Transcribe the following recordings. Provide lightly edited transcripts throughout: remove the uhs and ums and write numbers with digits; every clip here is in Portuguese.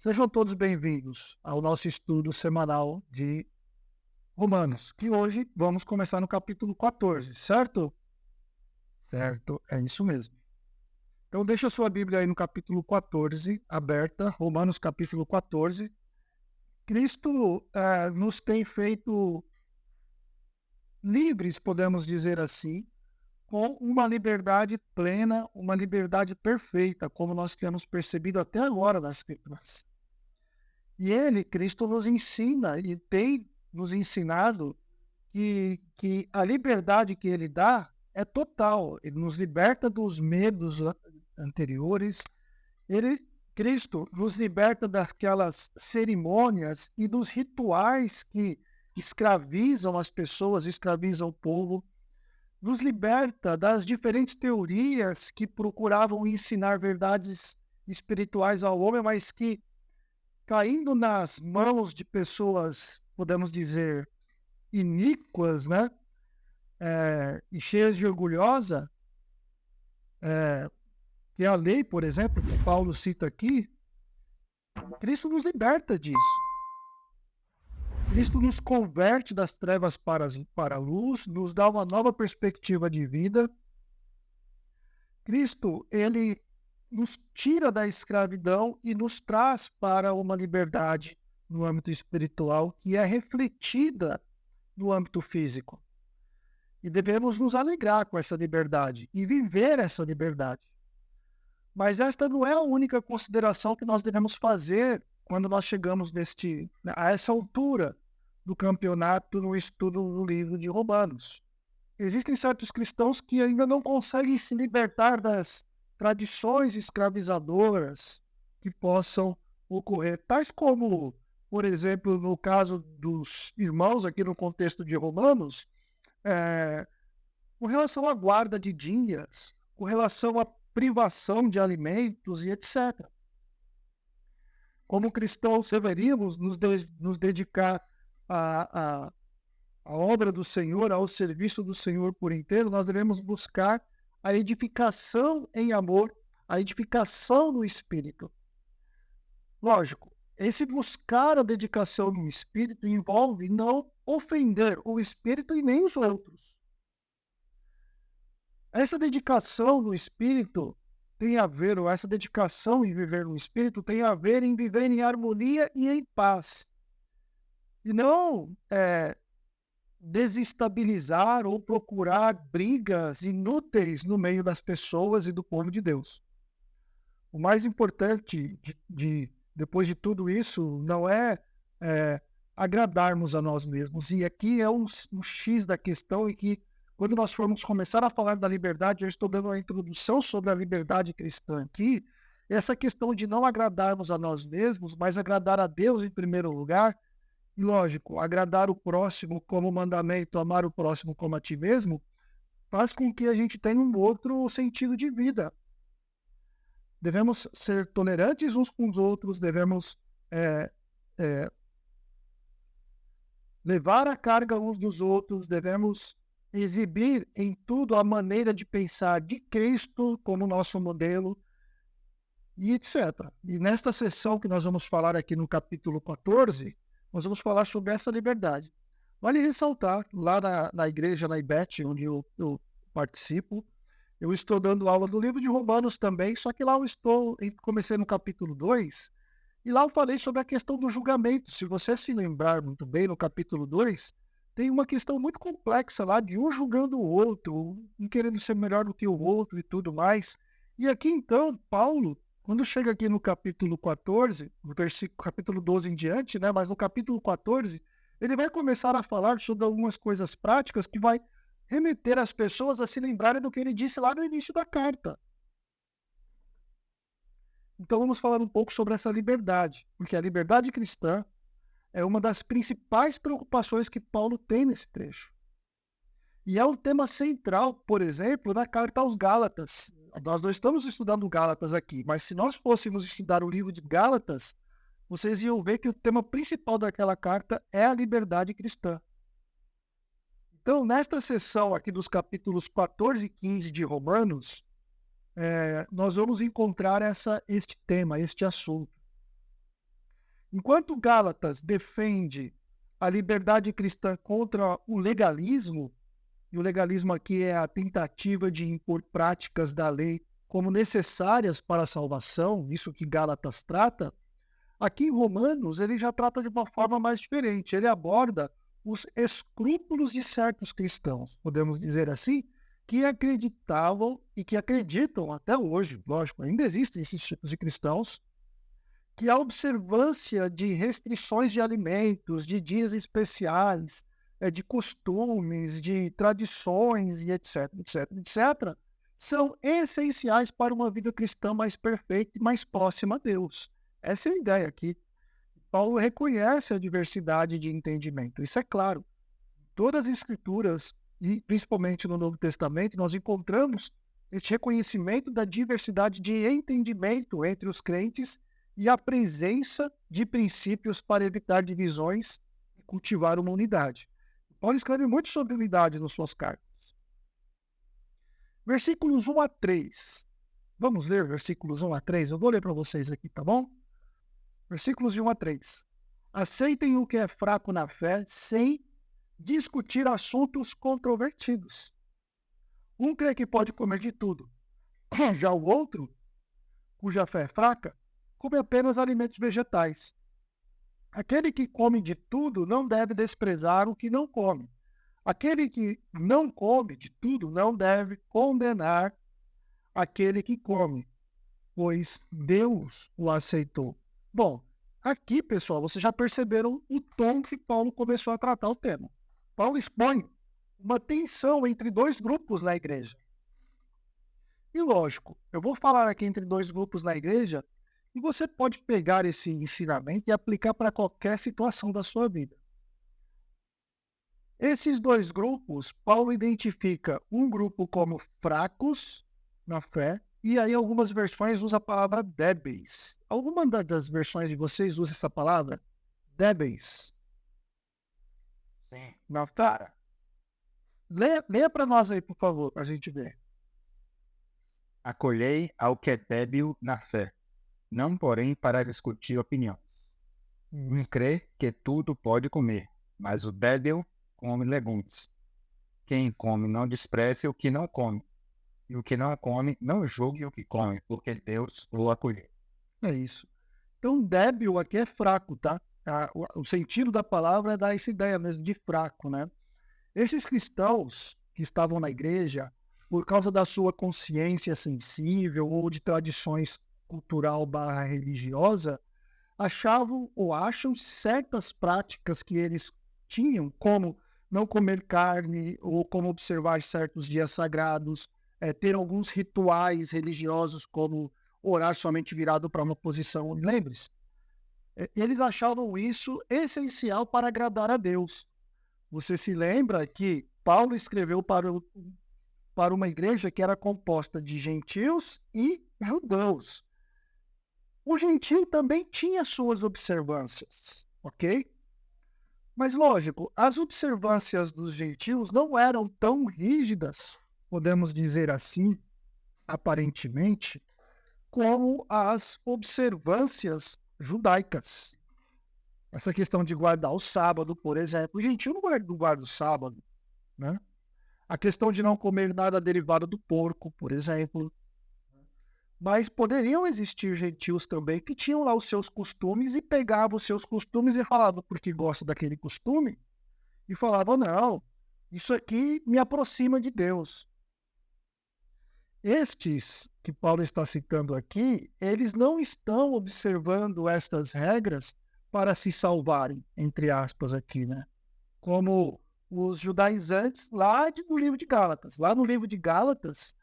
Sejam todos bem-vindos ao nosso estudo semanal de Romanos, que hoje vamos começar no capítulo 14, certo? Certo, é isso mesmo. Então deixa a sua Bíblia aí no capítulo 14, aberta, Romanos capítulo 14. Cristo nos tem feito livres, podemos dizer assim, com uma liberdade plena, uma liberdade perfeita, como nós temos percebido até agora nas Escrituras. E ele, Cristo, nos ensina e tem nos ensinado que a liberdade que ele dá é total. Ele nos liberta dos medos anteriores. Ele, Cristo, nos liberta daquelas cerimônias e dos rituais que escravizam as pessoas, escravizam o povo. Nos liberta das diferentes teorias que procuravam ensinar verdades espirituais ao homem, mas que caindo nas mãos de pessoas, podemos dizer, iníquas, né? E cheias de orgulhosa, que é a lei, por exemplo, que Paulo cita aqui, Cristo nos liberta disso. Cristo nos converte das trevas para a luz, nos dá uma nova perspectiva de vida. Cristo, ele nos tira da escravidão e nos traz para uma liberdade no âmbito espiritual que é refletida no âmbito físico. E devemos nos alegrar com essa liberdade e viver essa liberdade. Mas esta não é a única consideração que nós devemos fazer quando nós chegamos a essa altura do campeonato no estudo do livro de Romanos. Existem certos cristãos que ainda não conseguem se libertar das tradições escravizadoras que possam ocorrer, tais como, por exemplo, no caso dos irmãos aqui no contexto de Romanos, com relação à guarda de dias, com relação à privação de alimentos e etc. Como cristãos deveríamos nos dedicar à obra do Senhor, ao serviço do Senhor por inteiro. Nós devemos buscar a edificação em amor, a edificação no Espírito. Lógico, esse buscar a dedicação no Espírito envolve não ofender o Espírito e nem os outros. Essa dedicação no Espírito tem a ver, ou essa dedicação em viver no Espírito tem a ver em viver em harmonia e em paz. E não desestabilizar ou procurar brigas inúteis no meio das pessoas e do povo de Deus. O mais importante depois de tudo isso não é agradarmos a nós mesmos. E aqui é um X da questão em que quando nós formos começar a falar da liberdade, eu estou dando uma introdução sobre a liberdade cristã aqui, essa questão de não agradarmos a nós mesmos, mas agradar a Deus em primeiro lugar, e lógico, agradar o próximo como mandamento, amar o próximo como a ti mesmo, faz com que a gente tenha um outro sentido de vida. Devemos ser tolerantes uns com os outros, devemos levar a carga uns dos outros, devemos exibir em tudo a maneira de pensar de Cristo como nosso modelo, e etc. E nesta sessão que nós vamos falar aqui no capítulo 14, nós vamos falar sobre essa liberdade. Vale ressaltar, lá na igreja, na IBET, onde eu participo, eu estou dando aula do livro de Romanos também, só que lá comecei no capítulo 2, e lá eu falei sobre a questão do julgamento. Se você se lembrar muito bem, no capítulo 2, tem uma questão muito complexa lá de um julgando o outro, um querendo ser melhor do que o outro e tudo mais. E aqui então, Paulo, quando chega aqui no capítulo 14, no capítulo 12 em diante, né, mas no capítulo 14, ele vai começar a falar sobre algumas coisas práticas que vai remeter as pessoas a se lembrarem do que ele disse lá no início da carta. Então vamos falar um pouco sobre essa liberdade, porque a liberdade cristã é uma das principais preocupações que Paulo tem nesse trecho. E é um tema central, por exemplo, na carta aos Gálatas. Nós não estamos estudando Gálatas aqui, mas se nós fôssemos estudar o livro de Gálatas, vocês iam ver que o tema principal daquela carta é a liberdade cristã. Então, nesta sessão aqui dos capítulos 14 e 15 de Romanos, nós vamos encontrar este tema, este assunto. Enquanto Gálatas defende a liberdade cristã contra o legalismo, e o legalismo aqui é a tentativa de impor práticas da lei como necessárias para a salvação, isso que Gálatas trata, aqui em Romanos ele já trata de uma forma mais diferente. Ele aborda os escrúpulos de certos cristãos, podemos dizer assim, que acreditavam e que acreditam até hoje, lógico, ainda existem esses tipos de cristãos, que a observância de restrições de alimentos, de dias especiais, de costumes, de tradições e etc, etc, etc, são essenciais para uma vida cristã mais perfeita e mais próxima a Deus. Essa é a ideia aqui. Paulo reconhece a diversidade de entendimento. Isso é claro. Todas as escrituras, e principalmente no Novo Testamento, nós encontramos este reconhecimento da diversidade de entendimento entre os crentes e a presença de princípios para evitar divisões e cultivar uma unidade. Paulo escreve muito sobre unidade nas suas cartas. Versículos 1 a 3. Vamos ler versículos 1 a 3? Eu vou ler para vocês aqui, tá bom? Versículos de 1 a 3. Aceitem o que é fraco na fé sem discutir assuntos controvertidos. Um crê que pode comer de tudo. Já o outro, cuja fé é fraca, come apenas alimentos vegetais. Aquele que come de tudo não deve desprezar o que não come. Aquele que não come de tudo não deve condenar aquele que come, pois Deus o aceitou. Bom, aqui, pessoal, vocês já perceberam o tom que Paulo começou a tratar o tema. Paulo expõe uma tensão entre dois grupos na igreja. E lógico, eu vou falar aqui entre dois grupos na igreja e você pode pegar esse ensinamento e aplicar para qualquer situação da sua vida. Esses dois grupos, Paulo identifica um grupo como fracos na fé, e aí algumas versões usam a palavra débeis. Alguma das versões de vocês usa essa palavra? Débeis. Sim. Na fé. Leia para nós aí, por favor, para a gente ver. Acolhei ao que é débil na fé, não porém para discutir opiniões. Um crê que tudo pode comer, mas o débil come legumes. Quem come não despreze o que não come, e o que não come não julgue o que come, porque Deus o acolheu. É isso. Então, débil aqui é fraco, tá? O sentido da palavra é dar essa ideia mesmo de fraco, né? Esses cristãos que estavam na igreja, por causa da sua consciência sensível ou de tradições cultural/religiosa, achavam ou acham certas práticas que eles tinham, como não comer carne ou como observar certos dias sagrados, ter alguns rituais religiosos, como orar somente virado para uma posição. Lembre-se, eles achavam isso essencial para agradar a Deus. Você se lembra que Paulo escreveu para uma igreja que era composta de gentios e judeus. O gentio também tinha suas observâncias, ok? Mas, lógico, as observâncias dos gentios não eram tão rígidas, podemos dizer assim, aparentemente, como as observâncias judaicas. Essa questão de guardar o sábado, por exemplo. O gentio não guarda o sábado, né? A questão de não comer nada derivado do porco, por exemplo. Mas poderiam existir gentios também que tinham lá os seus costumes e pegavam os seus costumes e falavam porque gosta daquele costume e falavam, não, isso aqui me aproxima de Deus. Estes que Paulo está citando aqui, eles não estão observando estas regras para se salvarem, entre aspas aqui, né? Como os judaizantes lá no livro de Gálatas. Lá no livro de Gálatas,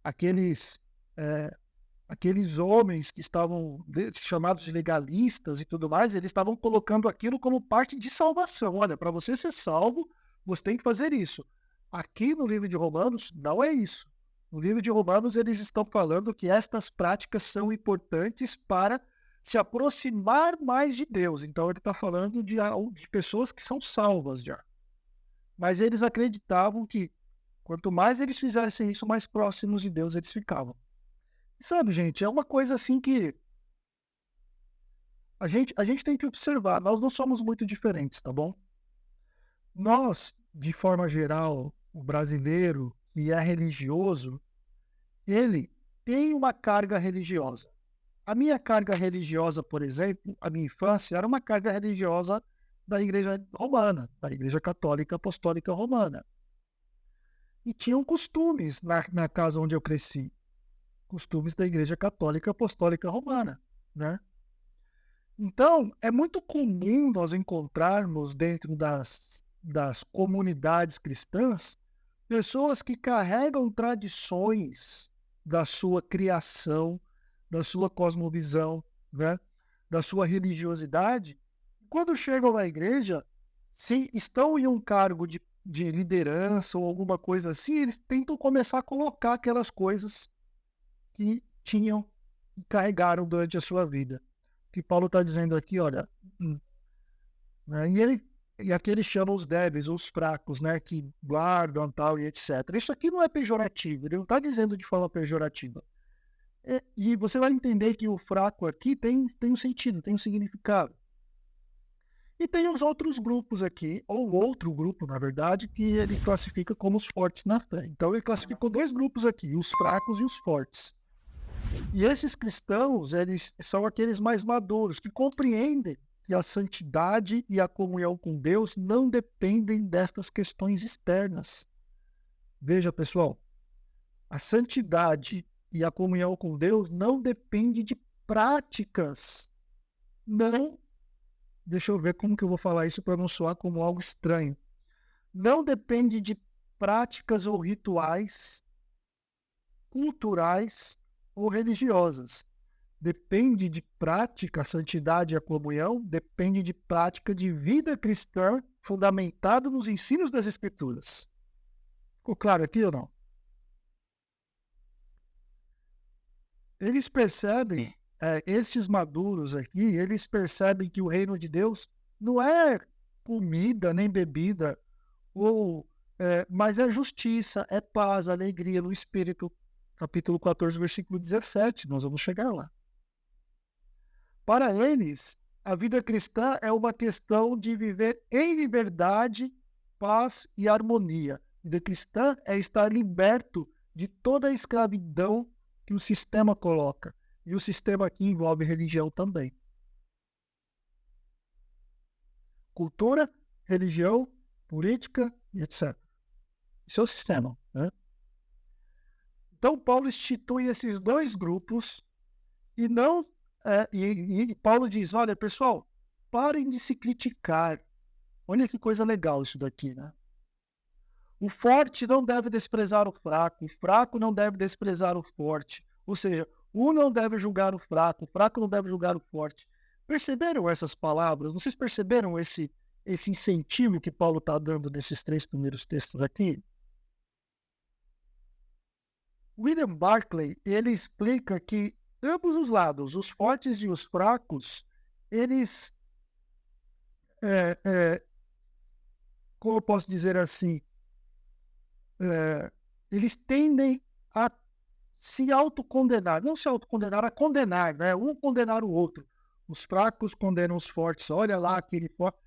aqueles homens que estavam chamados de legalistas e tudo mais, eles estavam colocando aquilo como parte de salvação. Olha, para você ser salvo, você tem que fazer isso. Aqui no livro de Romanos, não é isso. No livro de Romanos, eles estão falando que estas práticas são importantes para se aproximar mais de Deus. Então, ele está falando de pessoas que são salvas já. Mas eles acreditavam que quanto mais eles fizessem isso, mais próximos de Deus eles ficavam. Sabe, gente, é uma coisa assim que A gente tem que observar, nós não somos muito diferentes, tá bom? Nós, de forma geral, o brasileiro que é religioso, ele tem uma carga religiosa. A minha carga religiosa, por exemplo, a minha infância era uma carga religiosa da Igreja Romana, da Igreja Católica Apostólica Romana. E tinham costumes na casa onde eu cresci, costumes da Igreja Católica Apostólica Romana, né? Então, é muito comum nós encontrarmos dentro das comunidades cristãs pessoas que carregam tradições da sua criação, da sua cosmovisão, né? Da sua religiosidade. Quando chegam na igreja, se estão em um cargo de liderança ou alguma coisa assim, eles tentam começar a colocar aquelas coisas que tinham, que carregaram durante a sua vida. O que Paulo está dizendo aqui, olha, né, e aqui ele chama os débeis, os fracos, né, que guardam tal e etc. Isso aqui não é pejorativo, ele não está dizendo de forma pejorativa. E você vai entender que o fraco aqui tem um sentido, tem um significado. E tem os outros grupos aqui, ou outro grupo, na verdade, que ele classifica como os fortes na fé. Então ele classificou dois grupos aqui, os fracos e os fortes. E esses cristãos, eles são aqueles mais maduros, que compreendem que a santidade e a comunhão com Deus não dependem destas questões externas. Veja, pessoal, a santidade e a comunhão com Deus não depende de práticas. Não, deixa eu ver como que eu vou falar isso para não soar como algo estranho. Não depende de práticas ou rituais culturais ou religiosas. Depende de prática, a santidade e a comunhão, depende de prática de vida cristã fundamentada nos ensinos das Escrituras. Ficou claro aqui ou não? Eles percebem, esses maduros aqui, eles percebem que o reino de Deus não é comida nem bebida, mas é justiça, é paz, alegria no Espírito. Capítulo 14, versículo 17, nós vamos chegar lá. Para eles, a vida cristã é uma questão de viver em liberdade, paz e harmonia. A vida cristã é estar liberto de toda a escravidão que o sistema coloca. E o sistema aqui envolve religião também. Cultura, religião, política e etc. Isso é o sistema, né? Então, Paulo institui esses dois grupos e não... e Paulo diz, olha, pessoal, parem de se criticar. Olha que coisa legal isso daqui, né? O forte não deve desprezar o fraco não deve desprezar o forte. Ou seja, um não deve julgar o fraco não deve julgar o forte. Perceberam essas palavras? Vocês perceberam esse incentivo que Paulo está dando nesses 3 primeiros textos aqui? William Barclay, ele explica que ambos os lados, os fortes e os fracos, eles, como eu posso dizer assim, eles tendem a se autocondenar, não se autocondenar, a condenar, né? Um condenar o outro. Os fracos condenam os fortes. Olha lá,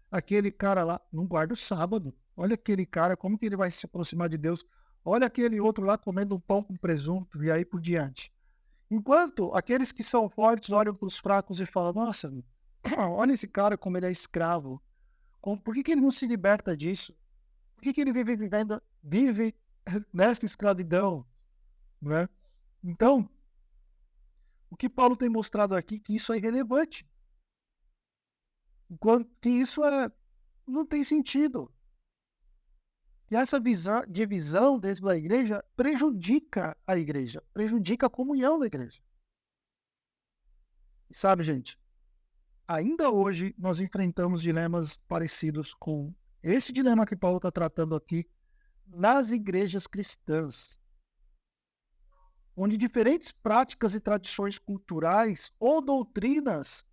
aquele cara lá não guarda o sábado. Olha aquele cara, como que ele vai se aproximar de Deus? Olha aquele outro lá comendo um pão com presunto e aí por diante. Enquanto aqueles que são fortes olham para os fracos e falam, nossa, olha esse cara como ele é escravo. Por que ele não se liberta disso? Por que ele vive nessa escravidão? Né? Então, o que Paulo tem mostrado aqui, que isso é irrelevante. Que isso não tem sentido. E essa divisão dentro da igreja prejudica a igreja, prejudica a comunhão da igreja. E sabe, gente, ainda hoje nós enfrentamos dilemas parecidos com esse dilema que Paulo está tratando aqui nas igrejas cristãs, onde diferentes práticas e tradições culturais ou doutrinas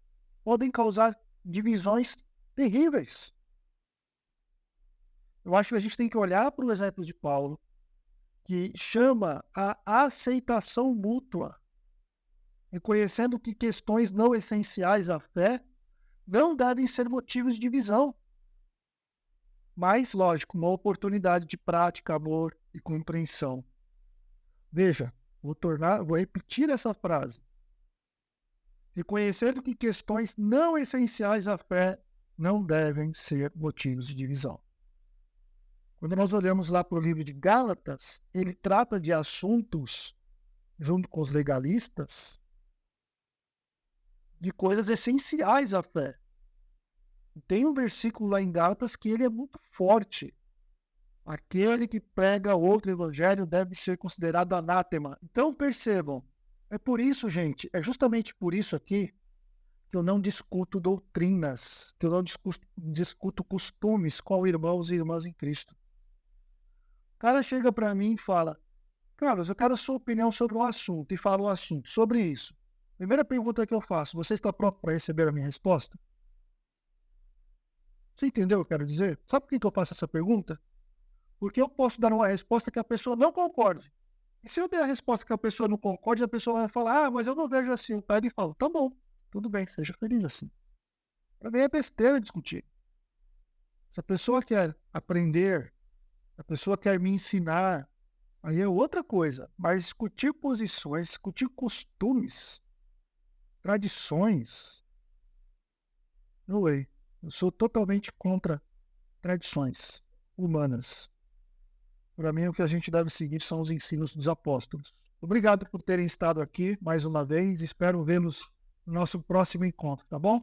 podem causar divisões terríveis. Eu acho que a gente tem que olhar para o exemplo de Paulo, que chama a aceitação mútua, reconhecendo que questões não essenciais à fé não devem ser motivos de divisão, mas, lógico, uma oportunidade de prática, amor e compreensão. Veja, vou repetir essa frase. Reconhecendo que questões não essenciais à fé não devem ser motivos de divisão. Quando nós olhamos lá para o livro de Gálatas, ele trata de assuntos, junto com os legalistas, de coisas essenciais à fé. E tem um versículo lá em Gálatas que ele é muito forte. Aquele que prega outro evangelho deve ser considerado anátema. Então percebam, é por isso, gente, é justamente por isso aqui que eu não discuto doutrinas, que eu não discuto costumes com irmãos e irmãs em Cristo. O cara chega para mim e fala, Carlos, eu quero a sua opinião sobre um assunto, e fala um assunto sobre isso. Primeira pergunta que eu faço, você está pronto para receber a minha resposta? Você entendeu o que eu quero dizer? Sabe por que eu faço essa pergunta? Porque eu posso dar uma resposta que a pessoa não concorde. E se eu der a resposta que a pessoa não concorde, a pessoa vai falar, mas eu não vejo assim. Eu pego e falo, tá bom, tudo bem, seja feliz assim. Para mim é besteira discutir. Se a pessoa quer aprender, a pessoa quer me ensinar, aí é outra coisa. Mas discutir posições, discutir costumes, tradições, no way. Eu sou totalmente contra tradições humanas. Para mim, o que a gente deve seguir são os ensinos dos apóstolos. Obrigado por terem estado aqui mais uma vez. Espero vê-los no nosso próximo encontro, tá bom?